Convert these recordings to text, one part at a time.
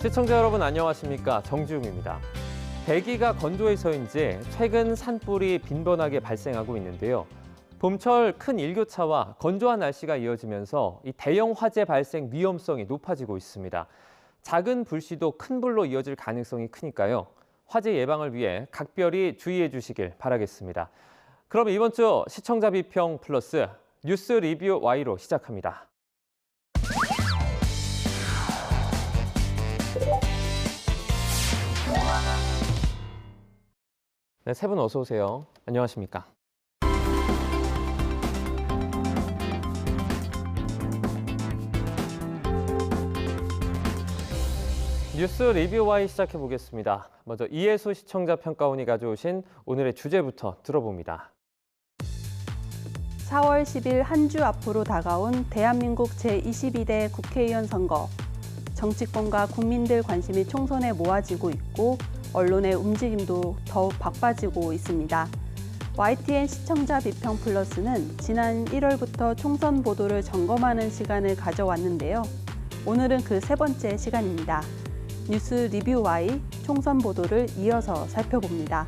시청자 여러분 안녕하십니까? 정주웅입니다. 대기가 건조해서인지 최근 산불이 빈번하게 발생하고 있는데요. 봄철 큰 일교차와 건조한 날씨가 이어지면서 이 대형 화재 발생 위험성이 높아지고 있습니다. 작은 불씨도 큰 불로 이어질 가능성이 크니까요. 화재 예방을 위해 각별히 주의해 주시길 바라겠습니다. 그럼 이번 주 시청자 비평 플러스 뉴스 리뷰 Y로 시작합니다. 네, 세 분 어서 오세요. 안녕하십니까? 뉴스 리뷰 Y 시작해 보겠습니다. 먼저 이혜수 시청자 평가원이 가져오신 오늘의 주제부터 들어봅니다. 4월 10일 한 주 앞으로 다가온 대한민국 제22대 국회의원 선거. 정치권과 국민들 관심이 총선에 모아지고 있고 언론의 움직임도 더욱 바빠지고 있습니다. YTN 시청자 비평 플러스는 지난 1월부터 총선 보도를 점검하는 시간을 가져왔는데요. 오늘은 그 세 번째 시간입니다. 뉴스 리뷰 Y 총선 보도를 이어서 살펴봅니다.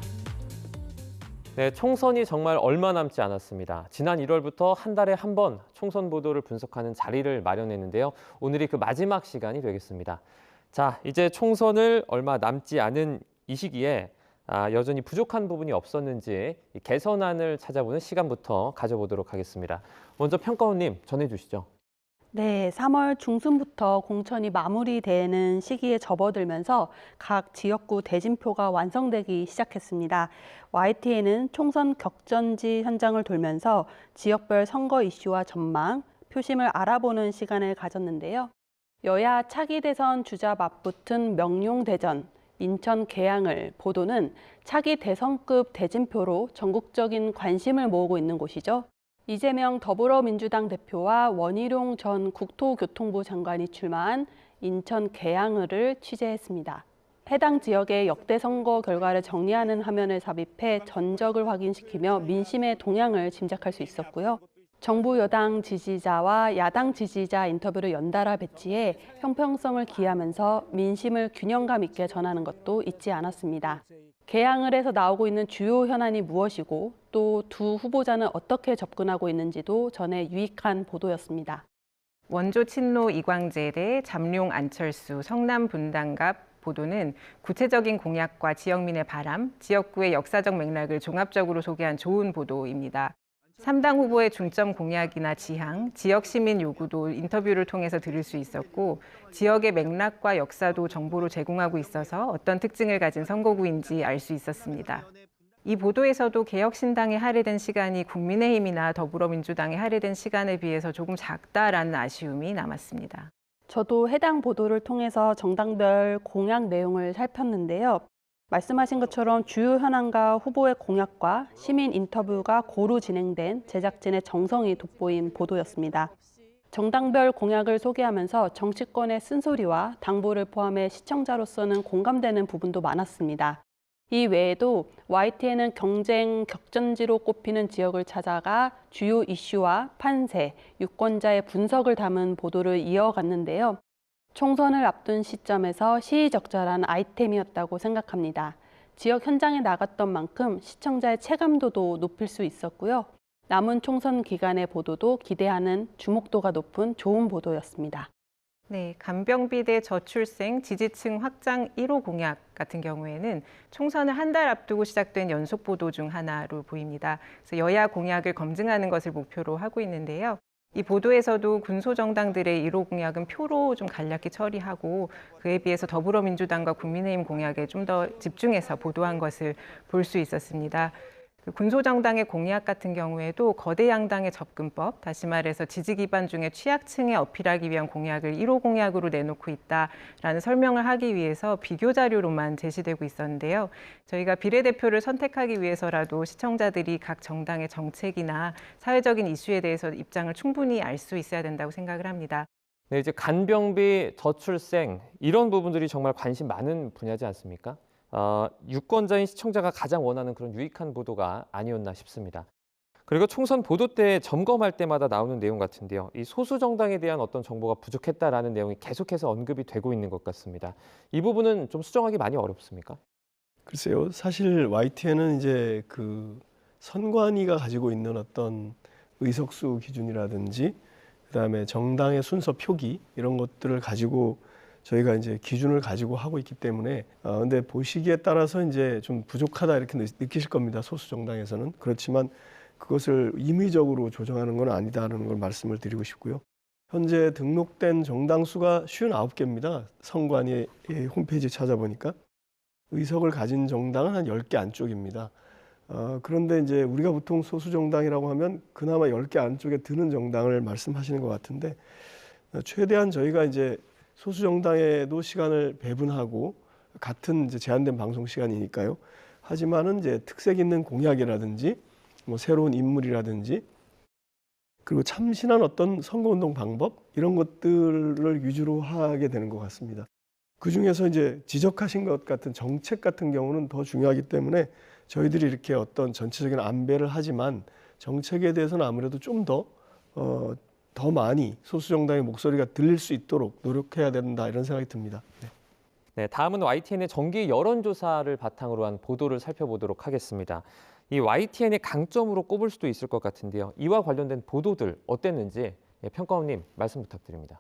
네, 총선이 정말 얼마 남지 않았습니다. 지난 1월부터 한 달에 한 번 총선 보도를 분석하는 자리를 마련했는데요. 오늘이 그 마지막 시간이 되겠습니다. 자, 이제 총선을 얼마 남지 않은 이 시기에 여전히 부족한 부분이 없었는지 개선안을 찾아보는 시간부터 가져보도록 하겠습니다. 먼저 평가원님 전해주시죠. 네, 3월 중순부터 공천이 마무리되는 시기에 접어들면서 각 지역구 대진표가 완성되기 시작했습니다. YTN은 총선 격전지 현장을 돌면서 지역별 선거 이슈와 전망, 표심을 알아보는 시간을 가졌는데요. 여야 차기 대선 주자 맞붙은 명룡대전, 인천 계양을 보도는 차기 대선급 대진표로 전국적인 관심을 모으고 있는 곳이죠. 이재명 더불어민주당 대표와 원희룡 전 국토교통부 장관이 출마한 인천 계양을을 취재했습니다. 해당 지역의 역대 선거 결과를 정리하는 화면을 삽입해 전적을 확인시키며 민심의 동향을 짐작할 수 있었고요. 정부 여당 지지자와 야당 지지자 인터뷰를 연달아 배치해 형평성을 기하면서 민심을 균형감 있게 전하는 것도 잊지 않았습니다. 계양을에서 나오고 있는 주요 현안이 무엇이고 또 두 후보자는 어떻게 접근하고 있는지도 전해 유익한 보도였습니다. 원조 친노 이광재 대 잠룡 안철수 성남 분당갑 보도는 구체적인 공약과 지역민의 바람, 지역구의 역사적 맥락을 종합적으로 소개한 좋은 보도입니다. 3당 후보의 중점 공약이나 지향, 지역 시민 요구도 인터뷰를 통해서 들을 수 있었고 지역의 맥락과 역사도 정보로 제공하고 있어서 어떤 특징을 가진 선거구인지 알 수 있었습니다. 이 보도에서도 개혁신당에 할애된 시간이 국민의힘이나 더불어민주당에 할애된 시간에 비해서 조금 작다라는 아쉬움이 남았습니다. 저도 해당 보도를 통해서 정당별 공약 내용을 살폈는데요. 말씀하신 것처럼 주요 현안과 후보의 공약과 시민 인터뷰가 고루 진행된 제작진의 정성이 돋보인 보도였습니다. 정당별 공약을 소개하면서 정치권의 쓴소리와 당부를 포함해 시청자로서는 공감되는 부분도 많았습니다. 이 외에도 YTN은 경쟁 격전지로 꼽히는 지역을 찾아가 주요 이슈와 판세, 유권자의 분석을 담은 보도를 이어갔는데요. 총선을 앞둔 시점에서 시의적절한 아이템이었다고 생각합니다. 지역 현장에 나갔던 만큼 시청자의 체감도도 높일 수 있었고요. 남은 총선 기간의 보도도 기대하는 주목도가 높은 좋은 보도였습니다. 네, 간병비대 저출생 지지층 확장 1호 공약 같은 경우에는 총선을 한 달 앞두고 시작된 연속 보도 중 하나로 보입니다. 그래서 여야 공약을 검증하는 것을 목표로 하고 있는데요. 이 보도에서도 군소정당들의 1호 공약은 표로 좀 간략히 처리하고 그에 비해서 더불어민주당과 국민의힘 공약에 좀 더 집중해서 보도한 것을 볼 수 있었습니다. 군소정당의 공약 같은 경우에도 거대 양당의 접근법, 다시 말해서 지지 기반 중에 취약층에 어필하기 위한 공약을 1호 공약으로 내놓고 있다라는 설명을 하기 위해서 비교 자료로만 제시되고 있었는데요. 저희가 비례대표를 선택하기 위해서라도 시청자들이 각 정당의 정책이나 사회적인 이슈에 대해서 입장을 충분히 알 수 있어야 된다고 생각을 합니다. 네, 이제 간병비, 저출생 이런 부분들이 정말 관심 많은 분야지 않습니까? 유권자인 시청자가 가장 원하는 그런 유익한 보도가 아니었나 싶습니다. 그리고 총선 보도 때 점검할 때마다 나오는 내용 같은데요. 이 소수 정당에 대한 어떤 정보가 부족했다라는 내용이 계속해서 언급이 되고 있는 것 같습니다. 이 부분은 좀 수정하기 많이 어렵습니까? 글쎄요. 사실 YTN은 이제 그 선관위가 가지고 있는 어떤 의석수 기준이라든지 그다음에 정당의 순서 표기 이런 것들을 가지고 저희가 이제 기준을 가지고 하고 있기 때문에 근데 보시기에 따라서 이제 좀 부족하다 이렇게 느끼실 겁니다. 소수 정당에서는. 그렇지만 그것을 임의적으로 조정하는 건 아니다라는 걸 말씀을 드리고 싶고요. 현재 등록된 정당 수가 59개입니다. 선관위 홈페이지 찾아보니까. 의석을 가진 정당은 한 10개 안쪽입니다. 그런데 이제 우리가 보통 소수 정당이라고 하면 그나마 10개 안쪽에 드는 정당을 말씀하시는 것 같은데 최대한 저희가 이제 소수 정당에도 시간을 배분하고 같은 이제 제한된 방송 시간이니까요. 하지만은 이제 특색 있는 공약이라든지 뭐 새로운 인물이라든지 그리고 참신한 어떤 선거운동 방법 이런 것들을 위주로 하게 되는 것 같습니다. 그 중에서 이제 지적하신 것 같은 정책 같은 경우는 더 중요하기 때문에 저희들이 이렇게 어떤 전체적인 안배를 하지만 정책에 대해서는 아무래도 좀 더 많이 소수 정당의 목소리가 들릴 수 있도록 노력해야 된다 이런 생각이 듭니다. 네. 네, 다음은 YTN의 정기 여론조사를 바탕으로 한 보도를 살펴보도록 하겠습니다. 이 YTN의 강점으로 꼽을 수도 있을 것 같은데요. 이와 관련된 보도들 어땠는지 평가원님 말씀 부탁드립니다.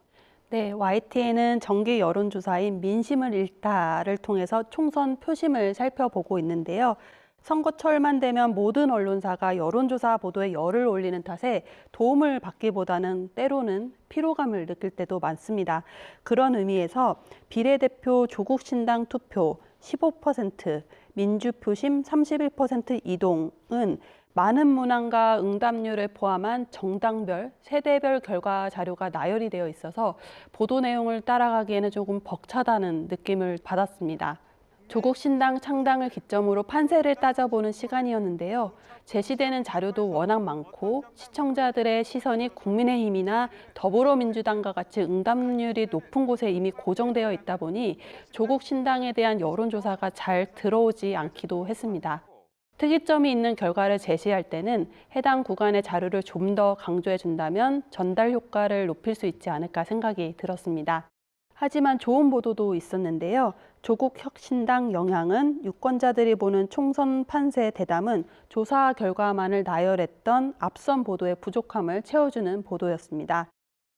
네, YTN은 정기 여론조사인 민심을 읽다를 통해서 총선 표심을 살펴보고 있는데요. 선거철만 되면 모든 언론사가 여론조사 보도에 열을 올리는 탓에 도움을 받기보다는 때로는 피로감을 느낄 때도 많습니다. 그런 의미에서 비례대표 조국신당 투표 15%, 민주표심 31% 이동은 많은 문항과 응답률을 포함한 정당별, 세대별 결과 자료가 나열이 되어 있어서 보도 내용을 따라가기에는 조금 벅차다는 느낌을 받았습니다. 조국 신당 창당을 기점으로 판세를 따져보는 시간이었는데요. 제시되는 자료도 워낙 많고 시청자들의 시선이 국민의힘이나 더불어민주당과 같이 응답률이 높은 곳에 이미 고정되어 있다 보니 조국 신당에 대한 여론조사가 잘 들어오지 않기도 했습니다. 특이점이 있는 결과를 제시할 때는 해당 구간의 자료를 좀 더 강조해 준다면 전달 효과를 높일 수 있지 않을까 생각이 들었습니다. 하지만 좋은 보도도 있었는데요. 조국 혁신당 영향은 유권자들이 보는 총선 판세 대담은 조사 결과만을 나열했던 앞선 보도의 부족함을 채워주는 보도였습니다.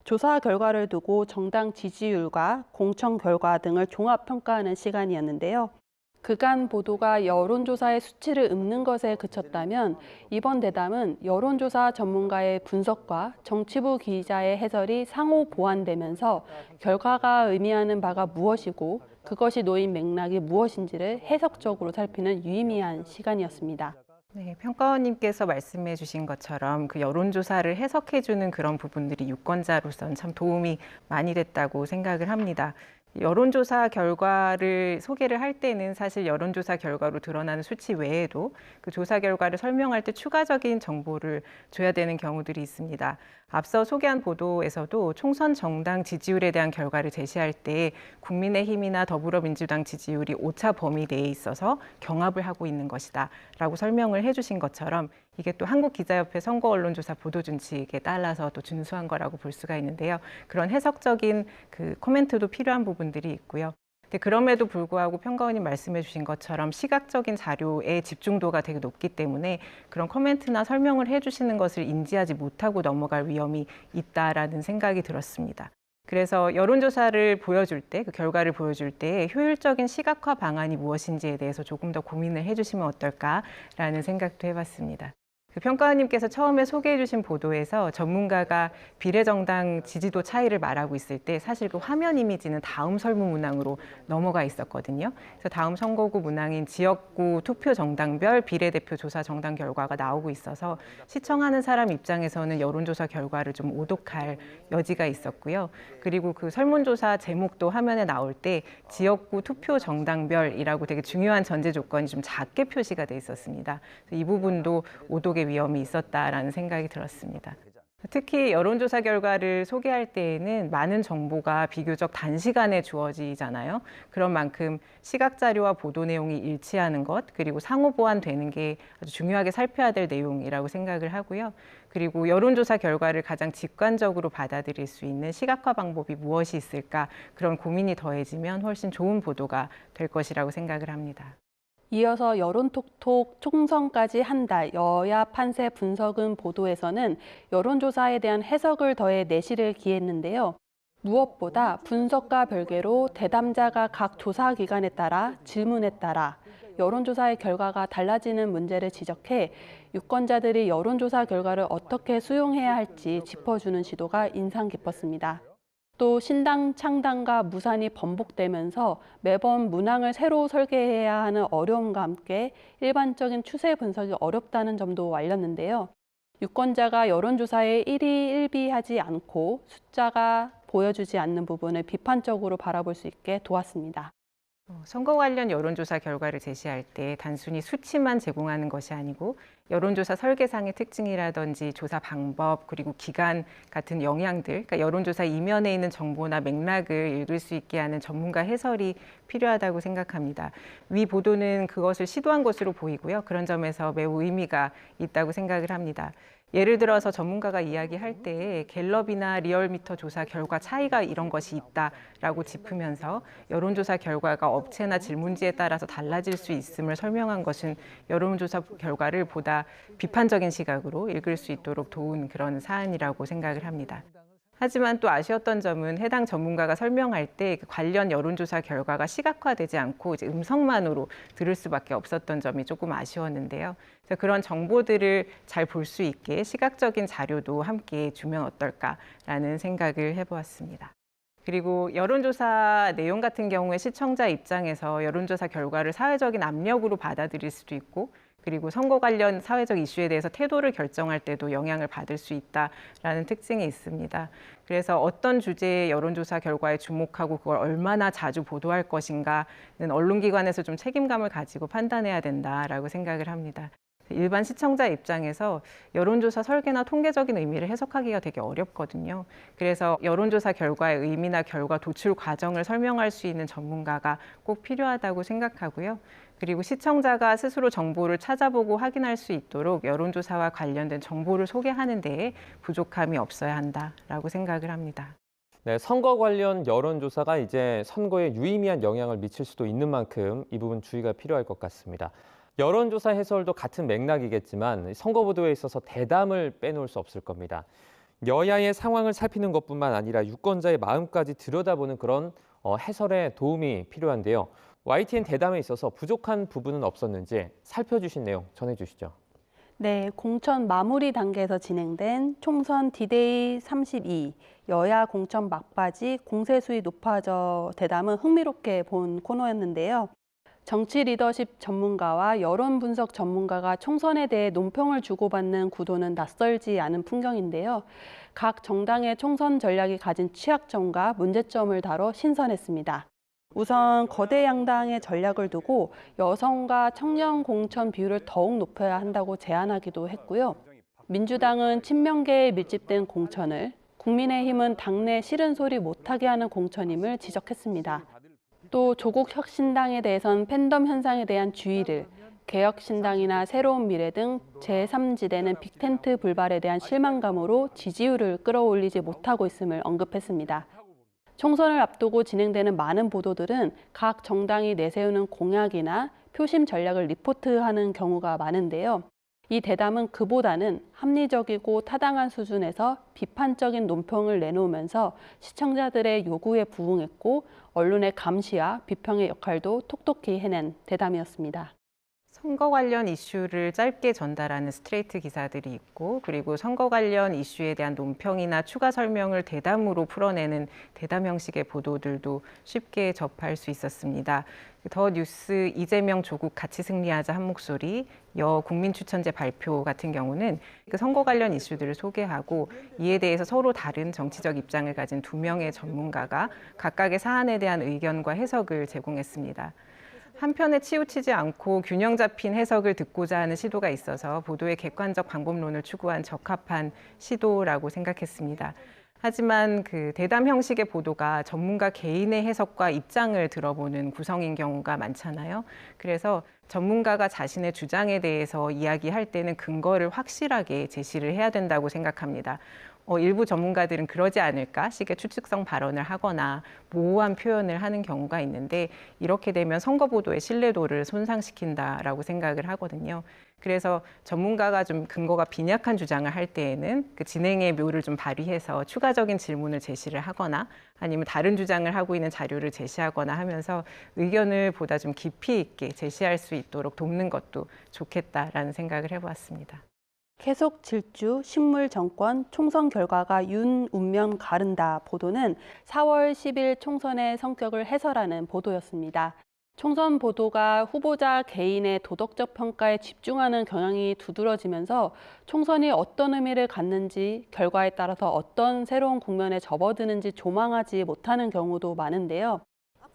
조사 결과를 두고 정당 지지율과 공천 결과 등을 종합평가하는 시간이었는데요. 그간 보도가 여론조사의 수치를 읊는 것에 그쳤다면 이번 대담은 여론조사 전문가의 분석과 정치부 기자의 해설이 상호 보완되면서 결과가 의미하는 바가 무엇이고 그것이 놓인 맥락이 무엇인지를 해석적으로 살피는 유의미한 시간이었습니다. 네, 평가원님께서 말씀해 주신 것처럼 그 여론조사를 해석해 주는 그런 부분들이 유권자로서는 참 도움이 많이 됐다고 생각을 합니다. 여론조사 결과를 소개를 할 때는 사실 여론조사 결과로 드러나는 수치 외에도 그 조사 결과를 설명할 때 추가적인 정보를 줘야 되는 경우들이 있습니다. 앞서 소개한 보도에서도 총선 정당 지지율에 대한 결과를 제시할 때 국민의힘이나 더불어민주당 지지율이 오차 범위 내에 있어서 경합을 하고 있는 것이다 라고 설명을 해주신 것처럼 이게 또 한국기자협회 선거언론조사 보도준칙에 따라서 또 준수한 거라고 볼 수가 있는데요. 그런 해석적인 그 코멘트도 필요한 부분들이 있고요. 근데 그럼에도 불구하고 평가원님 말씀해 주신 것처럼 시각적인 자료의 집중도가 되게 높기 때문에 그런 코멘트나 설명을 해주시는 것을 인지하지 못하고 넘어갈 위험이 있다라는 생각이 들었습니다. 그래서 여론조사를 보여줄 때, 그 결과를 보여줄 때 효율적인 시각화 방안이 무엇인지에 대해서 조금 더 고민을 해주시면 어떨까라는 생각도 해봤습니다. 그 평가원님께서 처음에 소개해 주신 보도에서 전문가가 비례정당 지지도 차이를 말하고 있을 때 사실 그 화면 이미지는 다음 설문 문항으로 넘어가 있었거든요. 그래서 다음 선거구 문항인 지역구 투표 정당별 비례대표 조사 정당 결과가 나오고 있어서 시청하는 사람 입장에서는 여론조사 결과를 좀 오독할 여지가 있었고요. 그리고 그 설문조사 제목도 화면에 나올 때 지역구 투표 정당별이라고 되게 중요한 전제 조건이 좀 작게 표시가 돼 있었습니다. 이 부분도 오독의 위험이 있었다라는 생각이 들었습니다. 특히 여론조사 결과를 소개할 때에는 많은 정보가 비교적 단시간에 주어지잖아요. 그런 만큼 시각자료와 보도 내용이 일치하는 것, 그리고 상호 보완되는 게 아주 중요하게 살펴야 될 내용이라고 생각을 하고요. 그리고 여론조사 결과를 가장 직관적으로 받아들일 수 있는 시각화 방법이 무엇이 있을까, 그런 고민이 더해지면 훨씬 좋은 보도가 될 것이라고 생각을 합니다. 이어서 여론톡톡 총선까지 한 달 여야 판세 분석은 보도에서는 여론조사에 대한 해석을 더해 내실을 기했는데요. 무엇보다 분석과 별개로 대담자가 각 조사 기관에 따라 질문에 따라 여론조사의 결과가 달라지는 문제를 지적해 유권자들이 여론조사 결과를 어떻게 수용해야 할지 짚어주는 시도가 인상 깊었습니다. 또 신당 창당과 무산이 번복되면서 매번 문항을 새로 설계해야 하는 어려움과 함께 일반적인 추세 분석이 어렵다는 점도 알렸는데요. 유권자가 여론조사에 일희일비하지 않고 숫자가 보여주지 않는 부분을 비판적으로 바라볼 수 있게 도왔습니다. 선거 관련 여론조사 결과를 제시할 때 단순히 수치만 제공하는 것이 아니고 여론조사 설계상의 특징이라든지 조사 방법 그리고 기간 같은 영향들, 그러니까 여론조사 이면에 있는 정보나 맥락을 읽을 수 있게 하는 전문가 해설이 필요하다고 생각합니다. 위 보도는 그것을 시도한 것으로 보이고요. 그런 점에서 매우 의미가 있다고 생각을 합니다. 예를 들어서 전문가가 이야기할 때 갤럽이나 리얼미터 조사 결과 차이가 이런 것이 있다라고 짚으면서 여론조사 결과가 업체나 질문지에 따라서 달라질 수 있음을 설명한 것은 여론조사 결과를 보다 비판적인 시각으로 읽을 수 있도록 도운 그런 사안이라고 생각을 합니다. 하지만 또 아쉬웠던 점은 해당 전문가가 설명할 때 관련 여론조사 결과가 시각화되지 않고 이제 음성만으로 들을 수밖에 없었던 점이 조금 아쉬웠는데요. 그래서 그런 정보들을 잘 볼 수 있게 시각적인 자료도 함께 주면 어떨까라는 생각을 해보았습니다. 그리고 여론조사 내용 같은 경우에 시청자 입장에서 여론조사 결과를 사회적인 압력으로 받아들일 수도 있고 그리고 선거 관련 사회적 이슈에 대해서 태도를 결정할 때도 영향을 받을 수 있다라는 특징이 있습니다. 그래서 어떤 주제의 여론조사 결과에 주목하고 그걸 얼마나 자주 보도할 것인가는 언론기관에서 좀 책임감을 가지고 판단해야 된다라고 생각을 합니다. 일반 시청자 입장에서 여론조사 설계나 통계적인 의미를 해석하기가 되게 어렵거든요. 그래서 여론조사 결과의 의미나 결과 도출 과정을 설명할 수 있는 전문가가 꼭 필요하다고 생각하고요. 그리고 시청자가 스스로 정보를 찾아보고 확인할 수 있도록 여론조사와 관련된 정보를 소개하는 데에 부족함이 없어야 한다라고 생각을 합니다. 네, 선거 관련 여론조사가 이제 선거에 유의미한 영향을 미칠 수도 있는 만큼 이 부분 주의가 필요할 것 같습니다. 여론조사 해설도 같은 맥락이겠지만 선거 보도에 있어서 대담을 빼놓을 수 없을 겁니다. 여야의 상황을 살피는 것뿐만 아니라 유권자의 마음까지 들여다보는 그런 해설에 도움이 필요한데요. YTN 대담에 있어서 부족한 부분은 없었는지 살펴주신 내용 전해주시죠. 네, 공천 마무리 단계에서 진행된 총선 디데이 32 여야 공천 막바지 공세 수위 높아져 대담은 흥미롭게 본 코너였는데요. 정치 리더십 전문가와 여론 분석 전문가가 총선에 대해 논평을 주고받는 구도는 낯설지 않은 풍경인데요. 각 정당의 총선 전략이 가진 취약점과 문제점을 다뤄 신선했습니다. 우선 거대 양당의 전략을 두고 여성과 청년 공천 비율을 더욱 높여야 한다고 제안하기도 했고요. 민주당은 친명계에 밀집된 공천을, 국민의힘은 당내 싫은 소리 못하게 하는 공천임을 지적했습니다. 또 조국 혁신당에 대해선 팬덤 현상에 대한 주의를, 개혁신당이나 새로운 미래 등 제3지대는 빅텐트 불발에 대한 실망감으로 지지율을 끌어올리지 못하고 있음을 언급했습니다. 총선을 앞두고 진행되는 많은 보도들은 각 정당이 내세우는 공약이나 표심 전략을 리포트하는 경우가 많은데요. 이 대담은 그보다는 합리적이고 타당한 수준에서 비판적인 논평을 내놓으면서 시청자들의 요구에 부응했고 언론의 감시와 비평의 역할도 톡톡히 해낸 대담이었습니다. 선거 관련 이슈를 짧게 전달하는 스트레이트 기사들이 있고 그리고 선거 관련 이슈에 대한 논평이나 추가 설명을 대담으로 풀어내는 대담 형식의 보도들도 쉽게 접할 수 있었습니다. 더 뉴스 이재명 조국 같이 승리하자 한 목소리, 여 국민추천제 발표 같은 경우는 그 선거 관련 이슈들을 소개하고 이에 대해서 서로 다른 정치적 입장을 가진 두 명의 전문가가 각각의 사안에 대한 의견과 해석을 제공했습니다. 한편에 치우치지 않고 균형 잡힌 해석을 듣고자 하는 시도가 있어서 보도의 객관적 방법론을 추구한 적합한 시도라고 생각했습니다. 하지만 그 대담 형식의 보도가 전문가 개인의 해석과 입장을 들어보는 구성인 경우가 많잖아요. 그래서 전문가가 자신의 주장에 대해서 이야기할 때는 근거를 확실하게 제시를 해야 된다고 생각합니다. 일부 전문가들은 그러지 않을까 식의 추측성 발언을 하거나 모호한 표현을 하는 경우가 있는데 이렇게 되면 선거 보도의 신뢰도를 손상시킨다라고 생각을 하거든요. 그래서 전문가가 좀 근거가 빈약한 주장을 할 때에는 그 진행의 묘를 좀 발휘해서 추가적인 질문을 제시를 하거나 아니면 다른 주장을 하고 있는 자료를 제시하거나 하면서 의견을 보다 좀 깊이 있게 제시할 수 있도록 돕는 것도 좋겠다라는 생각을 해보았습니다. 계속 질주, 식물 정권, 총선 결과가 윤 운명 가른다 보도는 4월 10일 총선의 성격을 해설하는 보도였습니다. 총선 보도가 후보자 개인의 도덕적 평가에 집중하는 경향이 두드러지면서 총선이 어떤 의미를 갖는지, 결과에 따라서 어떤 새로운 국면에 접어드는지 조망하지 못하는 경우도 많은데요.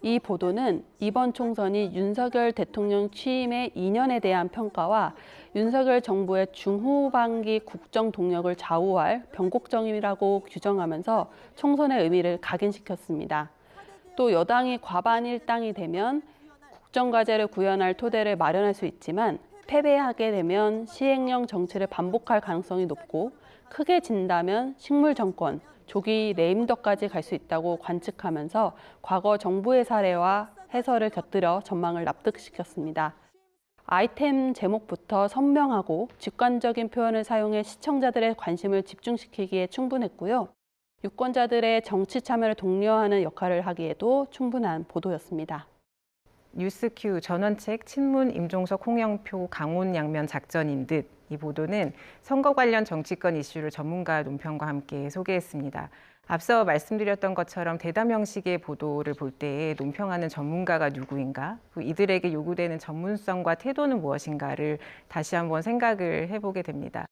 이 보도는 이번 총선이 윤석열 대통령 취임의 2년에 대한 평가와 윤석열 정부의 중후반기 국정 동력을 좌우할 변곡점이라고 규정하면서 총선의 의미를 각인시켰습니다. 또 여당이 과반 일당이 되면 국정과제를 구현할 토대를 마련할 수 있지만 패배하게 되면 시행령 정치를 반복할 가능성이 높고 크게 진다면 식물 정권, 조기 레임덕까지 갈 수 있다고 관측하면서 과거 정부의 사례와 해설을 곁들여 전망을 납득시켰습니다. 아이템 제목부터 선명하고 직관적인 표현을 사용해 시청자들의 관심을 집중시키기에 충분했고요. 유권자들의 정치 참여를 독려하는 역할을 하기에도 충분한 보도였습니다. 뉴스큐 전원책 친문 임종석 홍영표 강훈 양면 작전인 듯 이 보도는 선거 관련 정치권 이슈를 전문가 논평과 함께 소개했습니다. 앞서 말씀드렸던 것처럼 대담 형식의 보도를 볼 때에 논평하는 전문가가 누구인가, 이들에게 요구되는 전문성과 태도는 무엇인가를 다시 한번 생각을 해보게 됩니다.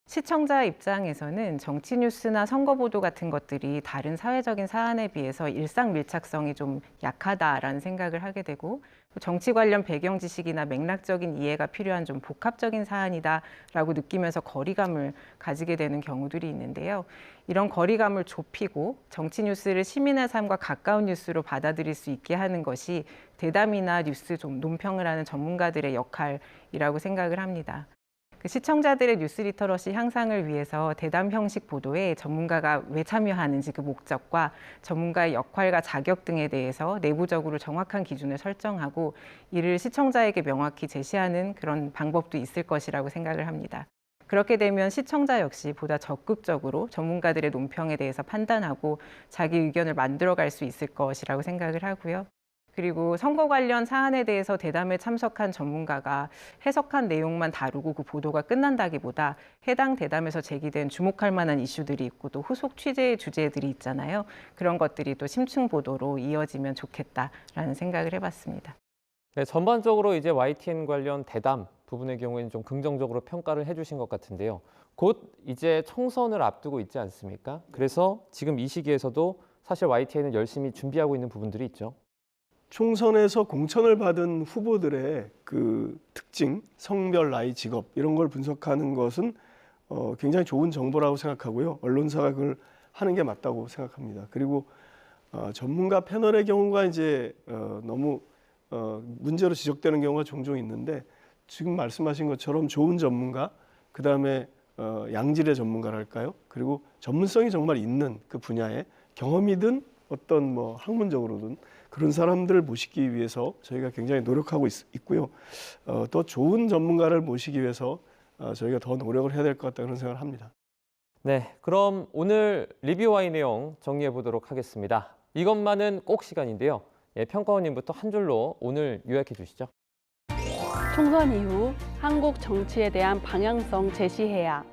시청자 입장에서는 정치 뉴스나 선거 보도 같은 것들이 다른 사회적인 사안에 비해서 일상 밀착성이 좀 약하다라는 생각을 하게 되고 정치 관련 배경 지식이나 맥락적인 이해가 필요한 좀 복합적인 사안이다라고 느끼면서 거리감을 가지게 되는 경우들이 있는데요. 이런 거리감을 좁히고 정치 뉴스를 시민의 삶과 가까운 뉴스로 받아들일 수 있게 하는 것이 대담이나 뉴스 좀 논평을 하는 전문가들의 역할이라고 생각을 합니다. 시청자들의 뉴스 리터러시 향상을 위해서 대담 형식 보도에 전문가가 왜 참여하는지 그 목적과 전문가의 역할과 자격 등에 대해서 내부적으로 정확한 기준을 설정하고 이를 시청자에게 명확히 제시하는 그런 방법도 있을 것이라고 생각을 합니다. 그렇게 되면 시청자 역시 보다 적극적으로 전문가들의 논평에 대해서 판단하고 자기 의견을 만들어갈 수 있을 것이라고 생각을 하고요. 그리고 선거 관련 사안에 대해서 대담에 참석한 전문가가 해석한 내용만 다루고 그 보도가 끝난다기보다 해당 대담에서 제기된 주목할 만한 이슈들이 있고 또 후속 취재의 주제들이 있잖아요. 그런 것들이 또 심층 보도로 이어지면 좋겠다라는 생각을 해봤습니다. 네, 전반적으로 이제 YTN 관련 대담 부분의 경우에는 좀 긍정적으로 평가를 해주신 것 같은데요. 곧 이제 총선을 앞두고 있지 않습니까? 그래서 지금 이 시기에서도 사실 YTN은 열심히 준비하고 있는 부분들이 있죠. 총선에서 공천을 받은 후보들의 그 특징, 성별, 나이, 직업 이런 걸 분석하는 것은 굉장히 좋은 정보라고 생각하고요. 언론사가 그걸 하는 게 맞다고 생각합니다. 그리고 전문가 패널의 경우가 이제 너무 문제로 지적되는 경우가 종종 있는데 지금 말씀하신 것처럼 좋은 전문가, 그다음에 양질의 전문가랄까요? 그리고 전문성이 정말 있는 그 분야에 경험이든 어떤 뭐 학문적으로든 그런 사람들을 모시기 위해서 저희가 굉장히 노력하고 있고요. 또 좋은 전문가를 모시기 위해서 저희가 더 노력을 해야 될 것 같다 그런 생각을 합니다. 네, 그럼 오늘 리뷰와의 내용 정리해 보도록 하겠습니다. 이것만은 꼭 시간인데요. 평가원님부터 한 줄로 오늘 요약해 주시죠. 총선 이후 한국 정치에 대한 방향성 제시해야.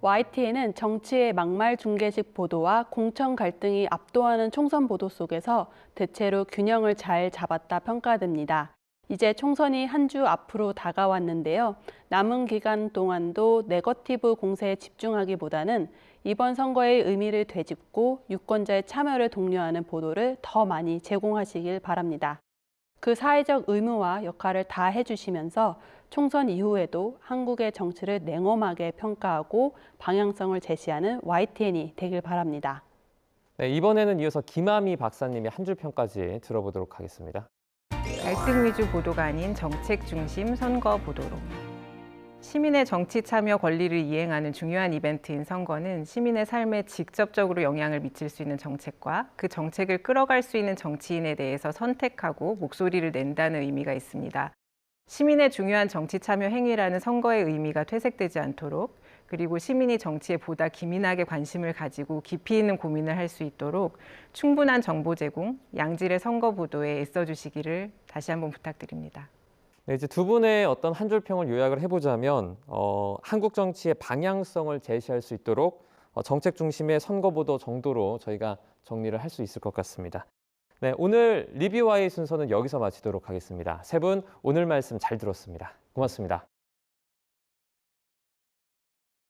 YTN은 정치의 막말 중계식 보도와 공천 갈등이 압도하는 총선 보도 속에서 대체로 균형을 잘 잡았다 평가됩니다. 이제 총선이 한 주 앞으로 다가왔는데요. 남은 기간 동안도 네거티브 공세에 집중하기보다는 이번 선거의 의미를 되짚고 유권자의 참여를 독려하는 보도를 더 많이 제공하시길 바랍니다. 그 사회적 의무와 역할을 다 해주시면서 총선 이후에도 한국의 정치를 냉엄하게 평가하고 방향성을 제시하는 YTN이 되길 바랍니다. 네, 이번에는 이어서 김아미 박사님의 한 줄 평까지 들어보도록 하겠습니다. 갈등 위주 보도가 아닌 정책 중심 선거 보도로. 시민의 정치 참여 권리를 이행하는 중요한 이벤트인 선거는 시민의 삶에 직접적으로 영향을 미칠 수 있는 정책과 그 정책을 끌어갈 수 있는 정치인에 대해서 선택하고 목소리를 낸다는 의미가 있습니다. 시민의 중요한 정치 참여 행위라는 선거의 의미가 퇴색되지 않도록, 그리고 시민이 정치에 보다 기민하게 관심을 가지고 깊이 있는 고민을 할 수 있도록 충분한 정보 제공, 양질의 선거 보도에 애써주시기를 다시 한번 부탁드립니다. 네, 이제 두 분의 어떤 한 줄 평을 요약을 해보자면 한국 정치의 방향성을 제시할 수 있도록 정책 중심의 선거 보도 정도로 저희가 정리를 할 수 있을 것 같습니다. 네, 오늘 리뷰와의 순서는 여기서 마치도록 하겠습니다. 세 분 오늘 말씀 잘 들었습니다. 고맙습니다.